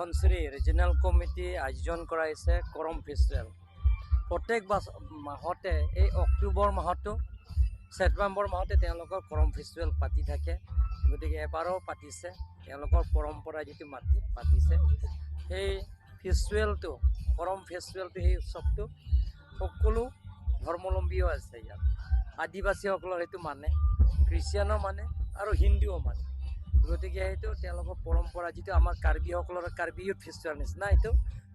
Dhanashree regional committee আয়োজন কৰাইছে Karam festival. প্ৰত্যেক মাহতে এই অক্টোবৰ মাহতো ছেপ্টেম্বৰ মাহতে তেওঁলোকৰ কৰম ফেষ্টিভেল পাতি থাকে। গতিকে এবাৰো পাতিছে, তেওঁলোকৰ পৰম্পৰা যিটো পাতিছে সেই ফেষ্টিভেলটো, কৰম ফেষ্টিভেলটো, সেই উৎসৱটো সকলো ধৰ্মাৱলম্বীও আছে ইয়াত। আদিবাসীসকলৰ সেইটো মানে, খ্ৰীষ্টিয়ানো মানে আৰু হিন্দুও মানে। গতিকে সেইটো তেওঁলোকৰ পৰম্পৰা, যিটো আমাৰ কাৰ্বিসকলৰ কাৰ্বি ইউথ ফেষ্টিভেল নিচিনা এইটো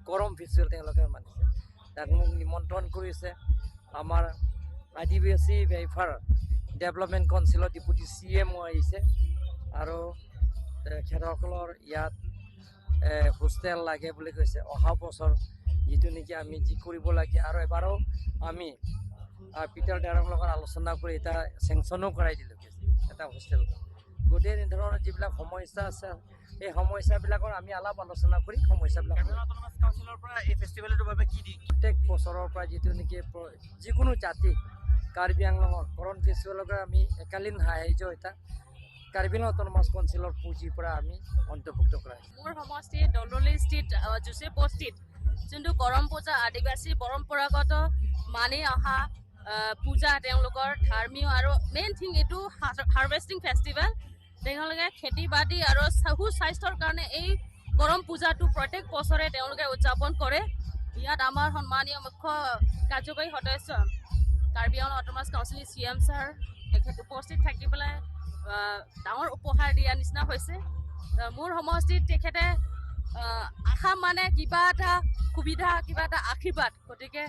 কৰম ফেষ্টিভেল তেওঁলোকে মানিছে। তাক মোক নিমন্ত্ৰণ কৰিছে আমাৰ আদিবাসী ৱেলফেয়াৰ ডেভেলপমেণ্ট কাউন্সিলৰ ডেপুটি CM আহিছে আৰু তেখেতসকলৰ ইয়াত হোষ্টেল লাগে বুলি কৈছে। অহা বছৰ যিটো নেকি আমি যি কৰিব লাগে, আৰু এবাৰো আমি পিটাৰ ডাইৰৰ লগত আলোচনা কৰি এটা চেংচনো কৰাই দিলোঁ এটা হোষ্টেল। গোটেই ধৰণৰ যিবিলাক সমস্যা আছে এই সমস্যাবিলাকৰ আমি আলাপ আলোচনা কৰি সমস্যাবিলাক প্ৰত্যেক বছৰৰ পৰা যিটো নেকি যিকোনো জাতি কাৰ্বি আংলঙৰ কৰম ফেষ্টিভেলৰ পৰা আমি একালীন সাহাৰ্য এটা কাৰ্বি আংলং অট'নমাছ কাউন্সিলৰ পুঁজিৰ পৰা আমি অন্তৰ্ভুক্ত কৰাইছোঁ। মোৰ সমষ্টি দলদলি স্থিত জোচে বস্তিত যোনটো কৰম পূজা আদিবাসী পৰম্পৰাগত মানি অহা পূজা, তেওঁলোকৰ ধৰ্মীয় আৰু মেইন থিং এইটো হাৰ্ভেষ্টিং ফেষ্টিভেল। তেওঁলোকে খেতি বাতি আৰু সুস্বাস্থ্যৰ কাৰণে এই কৰম পূজাটো প্ৰত্যেক বছৰে তেওঁলোকে উদযাপন কৰে। ইয়াত আমাৰ সন্মানীয় মুখ্য কাৰ্যবাহী সদস্য Karbi Anglong autonomous council CM sir তেখেত উপস্থিত থাকি পেলাই ডাঙৰ উপহাৰ দিয়া নিচিনা হৈছে। মোৰ সমষ্টিত তেখেতে আশা মানে কিবা এটা সুবিধা, কিবা এটা আশীৰ্বাদ। গতিকে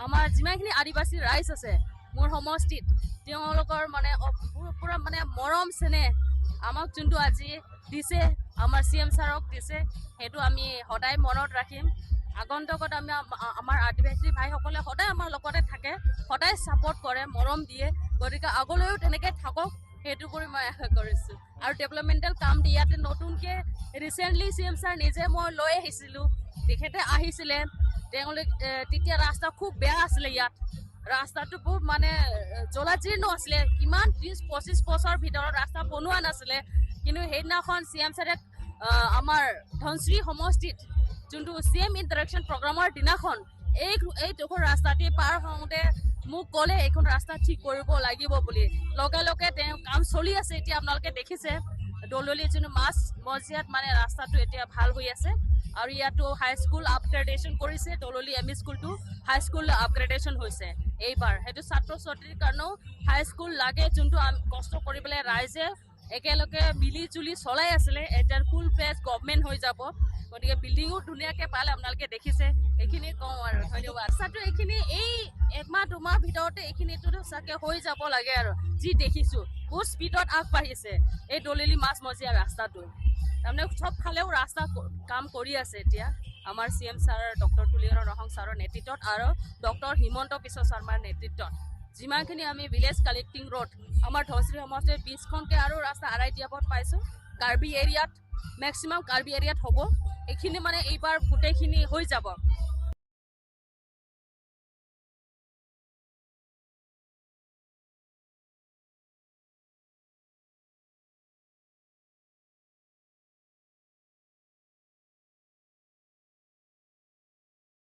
আমাৰ যিমানখিনি আদিবাসী ৰাইজ আছে মোৰ সমষ্টিত, তেওঁলোকৰ মানে পূৰা মানে মৰম চেনেহ আমাক যোনটো আজি দিছে, আমাৰ CM ছাৰক দিছে, সেইটো আমি সদায় মনত ৰাখিম। আগন্তকত আমি আমাৰ আদিবাসী ভাইসকলে সদায় আমাৰ লগতে থাকে, সদায় ছাপৰ্ট কৰে, মৰম দিয়ে। গতিকে আগলৈও তেনেকৈ থাকক, সেইটো কৰি মই আশা কৰিছোঁ। আৰু ডেভেলপমেণ্টেল কাম ইয়াতে নতুনকৈ ৰিচেণ্টলি CM ছাৰ নিজে মই লৈ আহিছিলোঁ, তেখেতে আহিছিলে। তেওঁলোক তেতিয়া ৰাস্তা খুব বেয়া আছিলে, ইয়াত ৰাস্তাটো খুব মানে জলাজীৰ্ণ আছিলে, কিমান 30-25 বছৰৰ ভিতৰত ৰাস্তা বনোৱা নাছিলে। কিন্তু সেইদিনাখন CM ছাৰে আমাৰ ধনশ্ৰী সমষ্টিত যোনটো CM ইণ্টাৰেকশ্যন প্ৰগ্ৰামৰ দিনাখন এইডোখৰ ৰাস্তাটি পাৰ হওঁতে মোক ক'লে এইখন ৰাস্তা ঠিক কৰিব লাগিব বুলি। লগে লগে তেওঁ কাম চলি আছে। এতিয়া আপোনালোকে দেখিছে দলদলি যোনটো মাছ মজিয়াত মানে ৰাস্তাটো এতিয়া ভাল হৈ আছে। আৰু ইয়াতো হাইস্কুল আপগ্ৰেডেশ্যন কৰিছে, দলদলি ME স্কুলটো হাইস্কুল আপগ্ৰেডেশ্যন হৈছে এইবাৰ। সেইটো ছাত্ৰ ছাত্ৰীৰ কাৰণেও হাইস্কুল লাগে, যোনটো কষ্ট কৰি পেলাই ৰাইজে একেলগে মিলি জুলি চলাই আছিলে। এতিয়া ফুল ফ্লেজ গভমেণ্ট হৈ যাব। গতিকে বিল্ডিঙো ধুনীয়াকৈ পালে, আপোনালোকে দেখিছে। এইখিনি কওঁ আৰু ধন্যবাদ। ৰাস্তাটো এইখিনি এই 1-2 মাহ ভিতৰতে এইখিনিতো চাগে হৈ যাব লাগে আৰু যি দেখিছোঁ বহুত স্পীডত আগবাঢ়িছে এই দলদলি মাছ মজিয়া ৰাস্তাটো। তাৰমানে চব ফালেও ৰাস্তা কাম কৰি আছে এতিয়া আমাৰ CM ছাৰ ডক্টৰ তুলিয়ন ৰহং ছাৰৰ নেতৃত্বত আৰু ডক্টৰ হিমন্ত বিশ্ব শৰ্মাৰ নেতৃত্বত। যিমানখিনি আমি ভিলেজ কালেক্টিং ৰোড আমাৰ ধনশ্ৰী সমষ্টিৰ 20খনকৈ আৰু ৰাস্তা আৰাই দিয়াব পাইছোঁ। কাৰ্বি এৰিয়াত মেক্সিমাম কাৰ্বি এৰিয়াত হ'ব। এইখিনি মানে এইবাৰ গোটেইখিনি হৈ যাব।